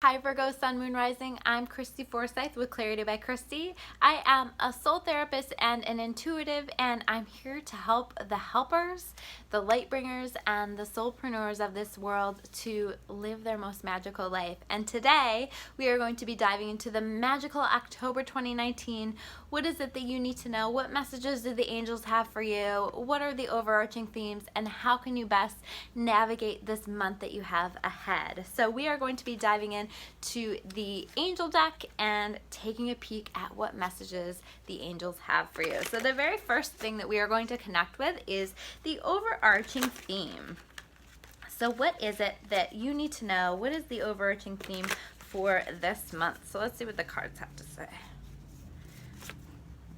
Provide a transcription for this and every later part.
Hi Virgo, Sun, Moon, Rising. I'm Christy Forsyth with Clarity by Christy. I am a soul therapist and an intuitive, and I'm here to help the helpers, the light bringers, and the soulpreneurs of this world to live their most magical life. And today we are going to be diving into the magical October 2019. What is it that you need to know? What messages do the angels have for you? What are the overarching themes? And how can you best navigate this month that you have ahead? So we are going to be diving in to the angel deck and taking a peek at what messages the angels have for you. So the very first thing that we are going to connect with is the overarching theme. So what is it that you need to know? What is the overarching theme for this month? So let's see what the cards have to say.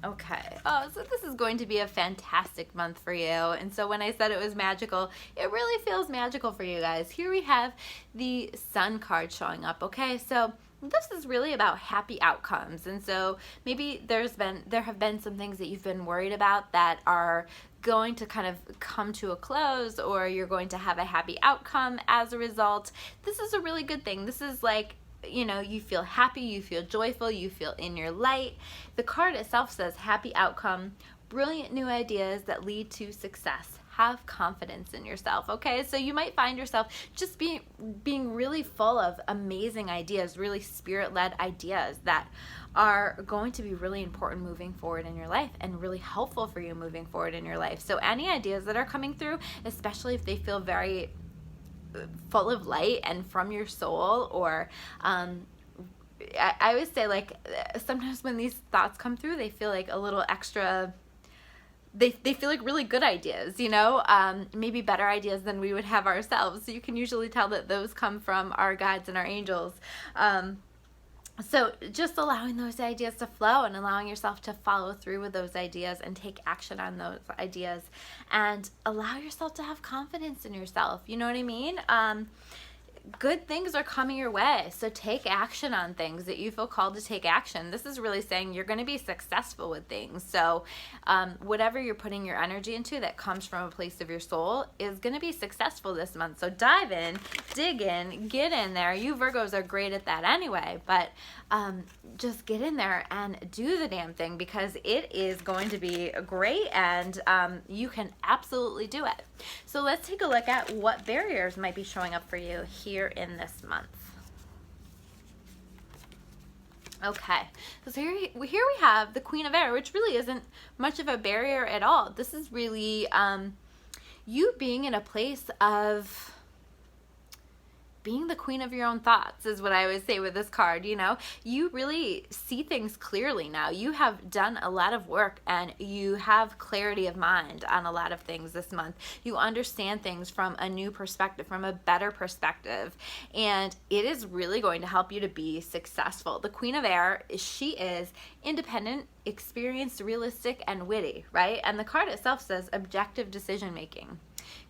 Okay. Oh, so this is going to be a fantastic month for you. And so when I said it was magical, it really feels magical for you guys. Here we have the Sun card showing up. Okay, so this is really about happy outcomes. And so maybe there have been some things that you've been worried about that are going to kind of come to a close, or you're going to have a happy outcome as a result. This is a really good thing. This is like, you know, you feel happy, you feel joyful, you feel in your light. The card itself says happy outcome, brilliant new ideas that lead to success. Have confidence in yourself. Okay, so you might find yourself just being really full of amazing ideas, really spirit-led ideas that are going to be really important moving forward in your life and really helpful for you moving forward in your life. So any ideas that are coming through, especially if they feel very full of light and from your soul, or I always say, like, sometimes when these thoughts come through, they feel like a little extra, they feel like really good ideas, you know, maybe better ideas than we would have ourselves. So you can usually tell that those come from our guides and our angels. So just allowing those ideas to flow and allowing yourself to follow through with those ideas and take action on those ideas, and allow yourself to have confidence in yourself. You know what I mean? Good things are coming your way, so take action on things that you feel called to take action. This is really saying you're going to be successful with things. So whatever you're putting your energy into that comes from a place of your soul is going to be successful this month. So dive in, dig in, get in there. You Virgos are great at that anyway, but just get in there and do the damn thing, because it is going to be great, and you can absolutely do it. So let's take a look at what barriers might be showing up for you here in this month. Okay, so here we have the Queen of Air, which really isn't much of a barrier at all. This is really you being in a place of being the queen of your own thoughts, is what I always say with this card. You know, you really see things clearly now. You have done a lot of work and you have clarity of mind on a lot of things this month. You understand things from a new perspective, from a better perspective, and it is really going to help you to be successful. The Queen of Air, she is independent, experienced, realistic, and witty, right? And the card itself says objective decision making,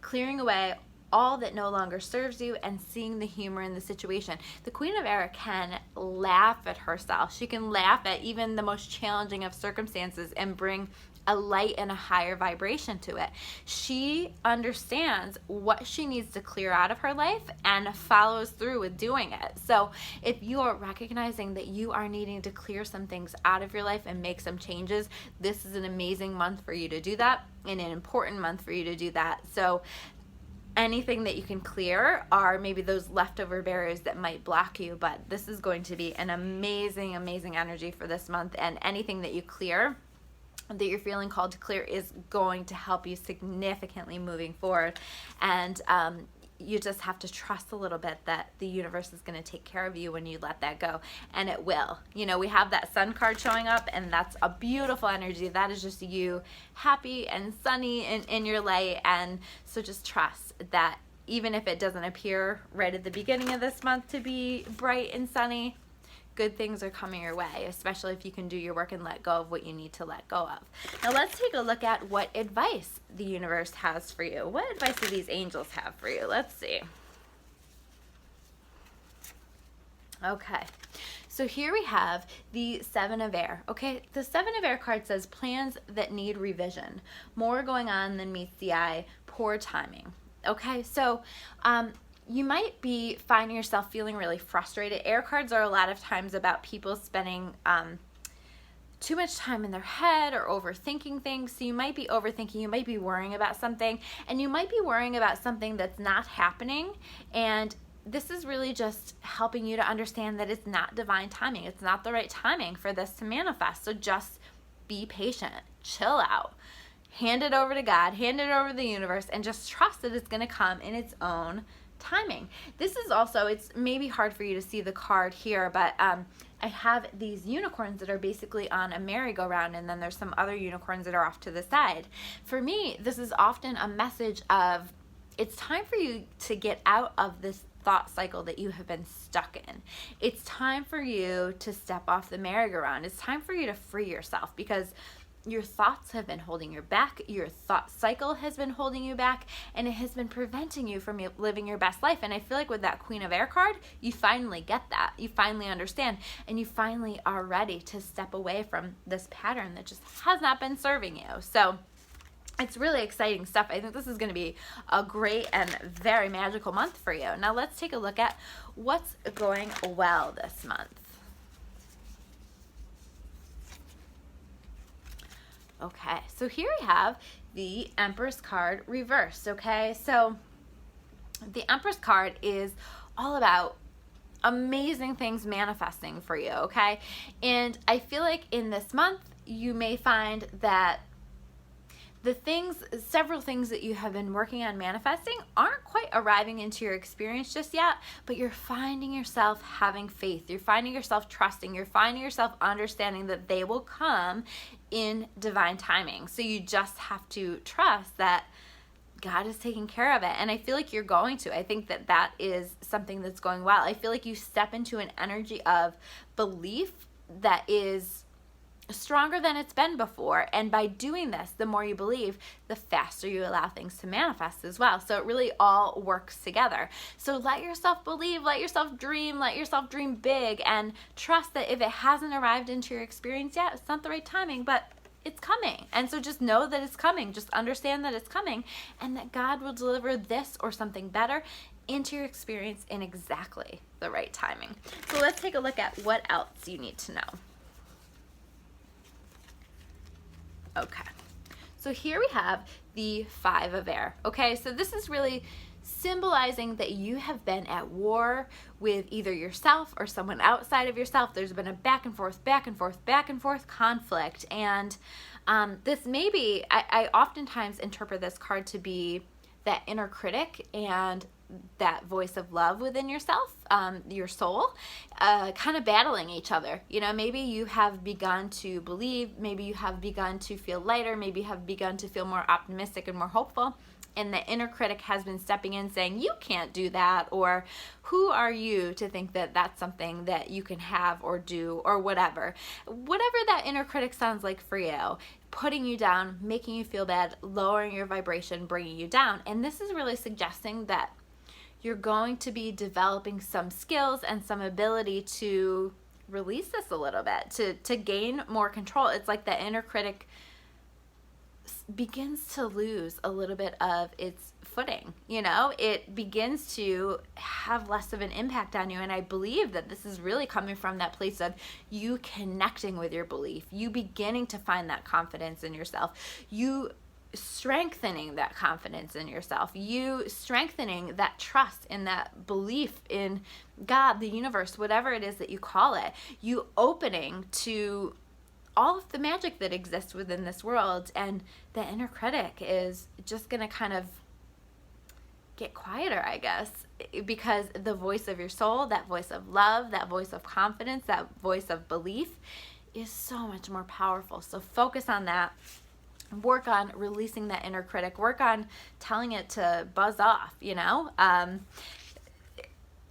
clearing away all that no longer serves you and seeing the humor in the situation. The Queen of Air can laugh at herself. She can laugh at even the most challenging of circumstances and bring a light and a higher vibration to it. She understands what she needs to clear out of her life and follows through with doing it. So if you are recognizing that you are needing to clear some things out of your life and make some changes, this is an amazing month for you to do that, and an important month for you to do that. So anything that you can clear are maybe those leftover barriers that might block you, but this is going to be an amazing, amazing energy for this month, and anything that you clear, that you're feeling called to clear, is going to help you significantly moving forward. And you just have to trust a little bit that the universe is going to take care of you when you let that go, and it will. You know, we have that Sun card showing up, and that's a beautiful energy. That is just you happy and sunny in your light. And so just trust that even if it doesn't appear right at the beginning of this month to be bright and sunny, good things are coming your way, especially if you can do your work and let go of what you need to let go of. Now let's take a look at what advice the universe has for you. What advice do these angels have for you? Let's see. Okay, so here we have the Seven of Air. Okay, the Seven of Air card says plans that need revision, more going on than meets the eye, poor timing. Okay, so you might be finding yourself feeling really frustrated. Air cards are a lot of times about people spending too much time in their head or overthinking things. So you might be overthinking, you might be worrying about something, and you might be worrying about something that's not happening. And this is really just helping you to understand that it's not divine timing. It's not the right timing for this to manifest. So just be patient, chill out, hand it over to God, hand it over to the universe, and just trust that it's going to come in its own timing. This is also, it's maybe hard for you to see the card here, but I have these unicorns that are basically on a merry-go-round, and then there's some other unicorns that are off to the side. For me, this is often a message of it's time for you to get out of this thought cycle that you have been stuck in. It's time for you to step off the merry-go-round. It's time for you to free yourself, because your thoughts have been holding you back, your thought cycle has been holding you back, and it has been preventing you from living your best life. And I feel like with that Queen of Air card, you finally get that. You finally understand, and you finally are ready to step away from this pattern that just has not been serving you. So it's really exciting stuff. I think this is going to be a great and very magical month for you. Now let's take a look at what's going well this month. Okay, so here we have the Empress card reversed, okay? So the Empress card is all about amazing things manifesting for you, okay? And I feel like in this month, you may find that the things, several things that you have been working on manifesting aren't quite arriving into your experience just yet, but you're finding yourself having faith. You're finding yourself trusting. You're finding yourself understanding that they will come in divine timing. So you just have to trust that God is taking care of it. And I feel like you're going to. I think that that is something that's going well. I feel like you step into an energy of belief that is stronger than it's been before, and by doing this, the more you believe, the faster you allow things to manifest as well. So it really all works together. So let yourself believe, let yourself dream big, and trust that if it hasn't arrived into your experience yet, it's not the right timing, but it's coming. And so just know that it's coming. Just understand that it's coming, and that God will deliver this or something better into your experience in exactly the right timing. So let's take a look at what else you need to know. Okay, so here we have the Five of Air. Okay, so this is really symbolizing that you have been at war with either yourself or someone outside of yourself. There's been a back and forth conflict, and this may be, I oftentimes interpret this card to be that inner critic and that voice of love within yourself, your soul, kind of battling each other. You know, maybe you have begun to believe, maybe you have begun to feel lighter, maybe you have begun to feel more optimistic and more hopeful, and the inner critic has been stepping in saying, you can't do that, or who are you to think that that's something that you can have or do, or whatever. Whatever that inner critic sounds like for you, putting you down, making you feel bad, lowering your vibration, bringing you down. And this is really suggesting that you're going to be developing some skills and some ability to release this a little bit, to gain more control. It's like the inner critic begins to lose a little bit of its footing, you know? It begins to have less of an impact on you, and I believe that this is really coming from that place of you connecting with your belief, you beginning to find that confidence in yourself, you strengthening that confidence in yourself, you strengthening that trust in that belief in God, the universe, whatever it is that you call it, you opening to all of the magic that exists within this world. And the inner critic is just going to kind of get quieter, I guess, because the voice of your soul, that voice of love, that voice of confidence, that voice of belief is so much more powerful. So focus on that. Work on releasing that inner critic. Work on telling it to buzz off, you know?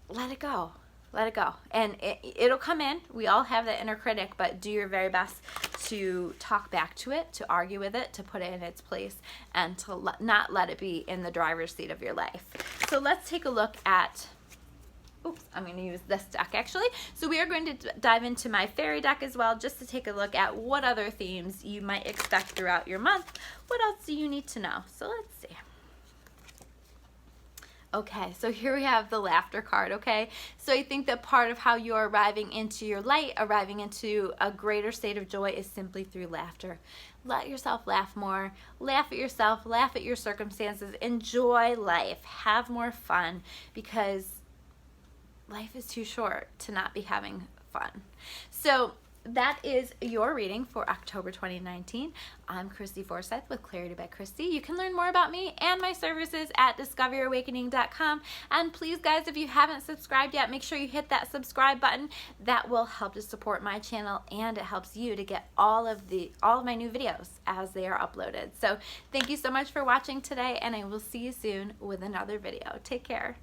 Let it go. Let it go. And it'll come in. We all have that inner critic, but do your very best to talk back to it, to argue with it, to put it in its place, and to not let it be in the driver's seat of your life. So let's take a look at, oops, I'm going to use this deck actually. So we are going to dive into my fairy deck as well, just to take a look at what other themes you might expect throughout your month. What else do you need to know? So let's see. Okay, so here we have the laughter card, okay? So I think that part of how you're arriving into your light, arriving into a greater state of joy is simply through laughter. Let yourself laugh more. Laugh at yourself, laugh at your circumstances. Enjoy life. Have more fun, because life is too short to not be having fun. So that is your reading for October 2019. I'm Christy Forsyth with Clarity by Christy. You can learn more about me and my services at discoverawakening.com. And please, guys, if you haven't subscribed yet, make sure you hit that subscribe button. That will help to support my channel, and it helps you to get all of my new videos as they are uploaded. So thank you so much for watching today, and I will see you soon with another video. Take care.